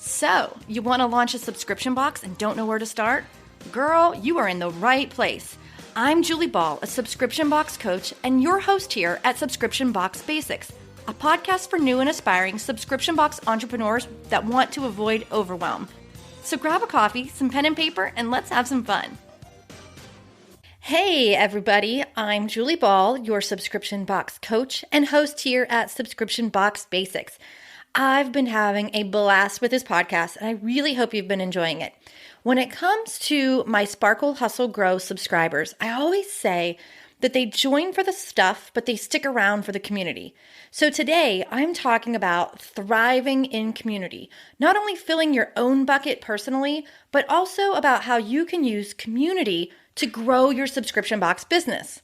So, you want to launch a subscription box and don't know where to start? Girl, you are in the right place. I'm Julie Ball, a subscription box coach and your host here at Subscription Box Basics, a podcast for new and aspiring subscription box entrepreneurs that want to avoid overwhelm. So grab a coffee, some pen and paper, and let's have some fun. Hey everybody, I'm Julie Ball, your subscription box coach and host here at Subscription Box Basics. I've been having a blast with this podcast, and I really hope you've been enjoying it. When it comes to my Sparkle, Hustle, Grow subscribers, I always say that they join for the stuff, but they stick around for the community. So today, I'm talking about thriving in community, not only filling your own bucket personally, but also about how you can use community to grow your subscription box business.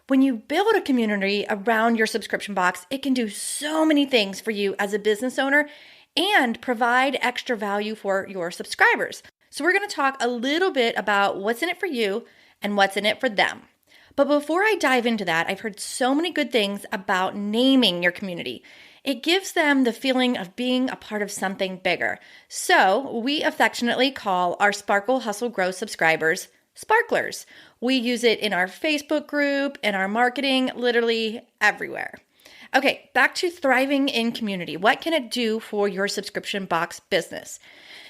When you build a community around your subscription box, it can do so many things for you as a business owner and provide extra value for your subscribers. So we're going to talk a little bit about what's in it for you and what's in it for them. But before I dive into that, I've heard so many good things about naming your community. It gives them the feeling of being a part of something bigger. So we affectionately call our Sparkle, Hustle, Grow subscribers Sparklers. We use it in our Facebook group, in our marketing, literally everywhere. Okay, back to thriving in community. What can it do for your subscription box business?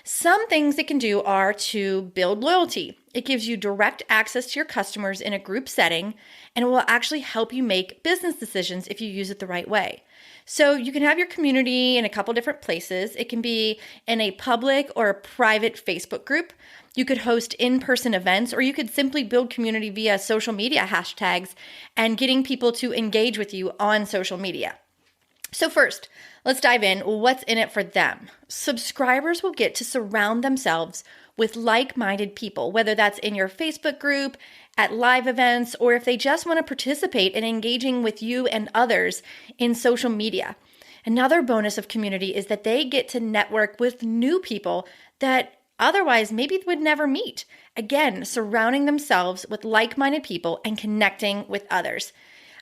Some things it can do are to build loyalty. It gives you direct access to your customers in a group setting, and it will actually help you make business decisions if you use it the right way. So you can have your community in a couple different places. It can be in a public or a private Facebook group. You could host in-person events, or you could simply build community via social media hashtags and getting people to engage with you on social media. So first, let's dive in. What's in it for them? Subscribers will get to surround themselves with like-minded people, whether that's in your Facebook group, at live events, or if they just want to participate in engaging with you and others in social media. Another bonus of community is that they get to network with new people that otherwise maybe would never meet. Again, surrounding themselves with like-minded people and connecting with others.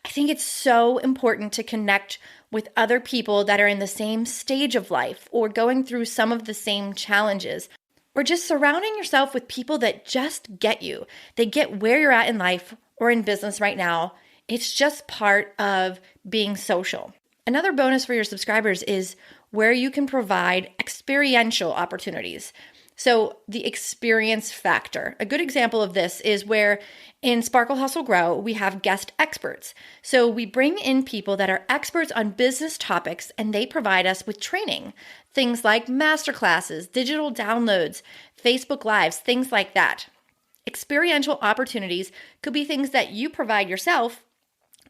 I think it's so important to connect with other people that are in the same stage of life or going through some of the same challenges, or just surrounding yourself with people that just get you. They get where you're at in life or in business right now. It's just part of being social. Another bonus for your subscribers is where you can provide experiential opportunities. So the experience factor. A good example of this is where in Sparkle, Hustle, Grow, we have guest experts. So we bring in people that are experts on business topics and they provide us with training. Things like masterclasses, digital downloads, Facebook Lives, things like that. Experiential opportunities could be things that you provide yourself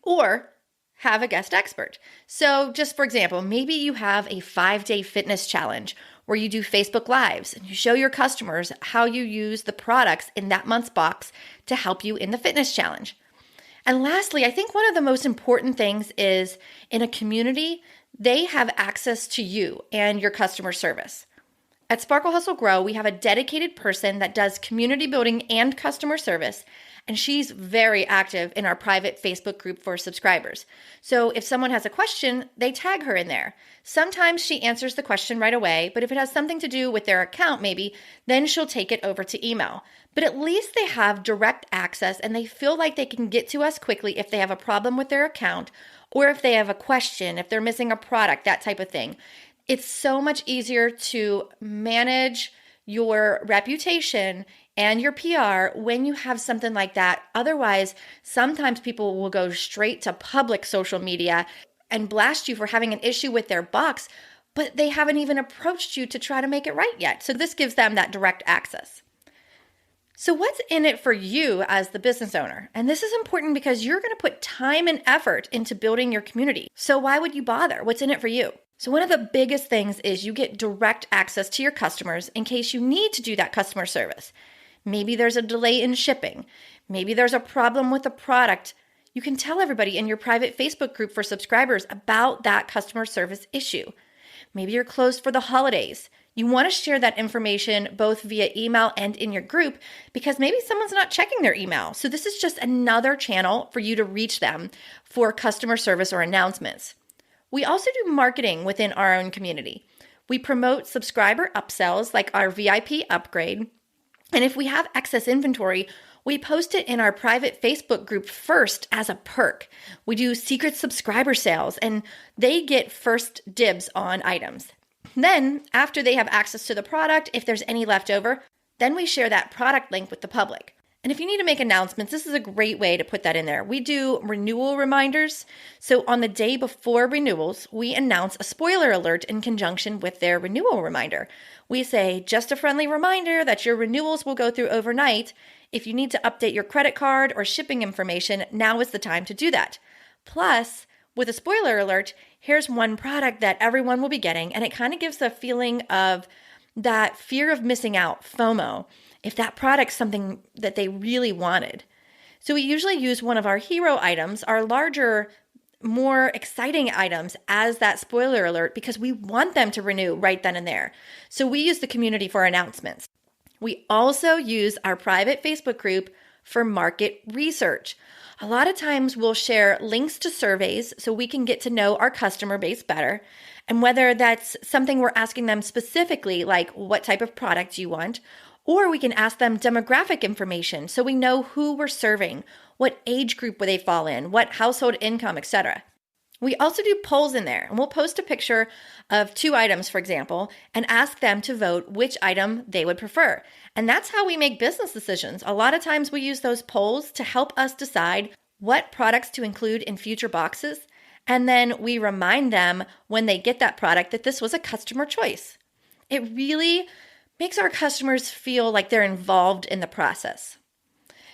or have a guest expert. So just for example, maybe you have a 5-day fitness challenge where you do Facebook Lives and you show your customers how you use the products in that month's box to help you in the fitness challenge. And lastly, I think one of the most important things is in a community, they have access to you and your customer service. At Sparkle Hustle Grow, we have a dedicated person that does community building and customer service, and she's very active in our private Facebook group for subscribers. So if someone has a question, they tag her in there. Sometimes she answers the question right away, but if it has something to do with their account maybe, then she'll take it over to email. But at least they have direct access and they feel like they can get to us quickly if they have a problem with their account or if they have a question, if they're missing a product, that type of thing. It's so much easier to manage your reputation and your PR when you have something like that. Otherwise, sometimes people will go straight to public social media and blast you for having an issue with their box, but they haven't even approached you to try to make it right yet. So this gives them that direct access. So what's in it for you as the business owner? And this is important because you're going to put time and effort into building your community. So why would you bother? What's in it for you? So one of the biggest things is you get direct access to your customers in case you need to do that customer service. Maybe there's a delay in shipping. Maybe there's a problem with a product. You can tell everybody in your private Facebook group for subscribers about that customer service issue. Maybe you're closed for the holidays. You want to share that information both via email and in your group because maybe someone's not checking their email. So this is just another channel for you to reach them for customer service or announcements. We also do marketing within our own community. We promote subscriber upsells like our VIP upgrade. And if we have excess inventory, we post it in our private Facebook group first as a perk. We do secret subscriber sales and they get first dibs on items. Then, after they have access to the product, if there's any left over, then we share that product link with the public. And if you need to make announcements, this is a great way to put that in there. We do renewal reminders. So on the day before renewals, we announce a spoiler alert in conjunction with their renewal reminder. We say, just a friendly reminder that your renewals will go through overnight. If you need to update your credit card or shipping information, now is the time to do that. Plus, with a spoiler alert, here's one product that everyone will be getting, and it kind of gives a feeling of that fear of missing out, FOMO, if that product's something that they really wanted. So we usually use one of our hero items, our larger, more exciting items, as that spoiler alert because we want them to renew right then and there. So we use the community for announcements. We also use our private Facebook group for market research. A lot of times we'll share links to surveys so we can get to know our customer base better. And whether that's something we're asking them specifically, like what type of product you want, or we can ask them demographic information so we know who we're serving, what age group would they fall in, what household income, etc. We also do polls in there, and we'll post a picture of 2 items, for example, and ask them to vote which item they would prefer. And that's how we make business decisions. A lot of times we use those polls to help us decide what products to include in future boxes, and then we remind them when they get that product that this was a customer choice. It really makes our customers feel like they're involved in the process.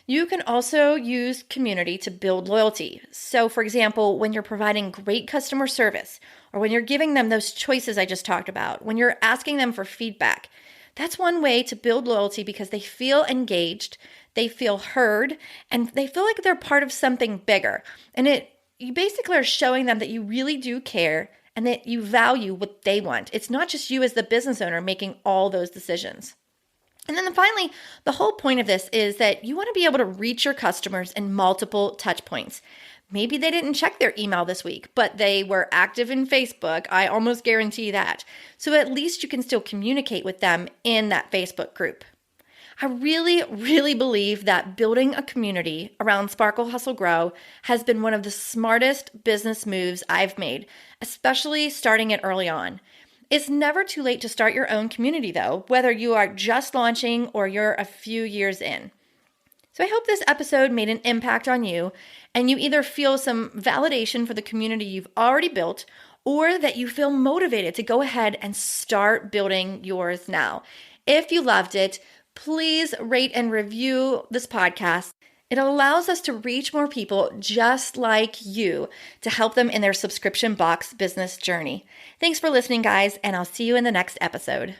You can also use community to build loyalty. So, for example, when you're providing great customer service, or when you're giving them those choices I just talked about, when you're asking them for feedback, that's one way to build loyalty because they feel engaged, they feel heard, and they feel like they're part of something bigger. And you basically are showing them that you really do care and that you value what they want. It's not just you as the business owner making all those decisions. And then finally, the whole point of this is that you want to be able to reach your customers in multiple touch points. Maybe they didn't check their email this week, but they were active in Facebook. I almost guarantee that. So at least you can still communicate with them in that Facebook group. I really, really believe that building a community around Sparkle, Hustle, Grow has been one of the smartest business moves I've made, especially starting it early on. It's never too late to start your own community though, whether you are just launching or you're a few years in. So I hope this episode made an impact on you and you either feel some validation for the community you've already built or that you feel motivated to go ahead and start building yours now. If you loved it, please rate and review this podcast. It allows us to reach more people just like you to help them in their subscription box business journey. Thanks for listening, guys, and I'll see you in the next episode.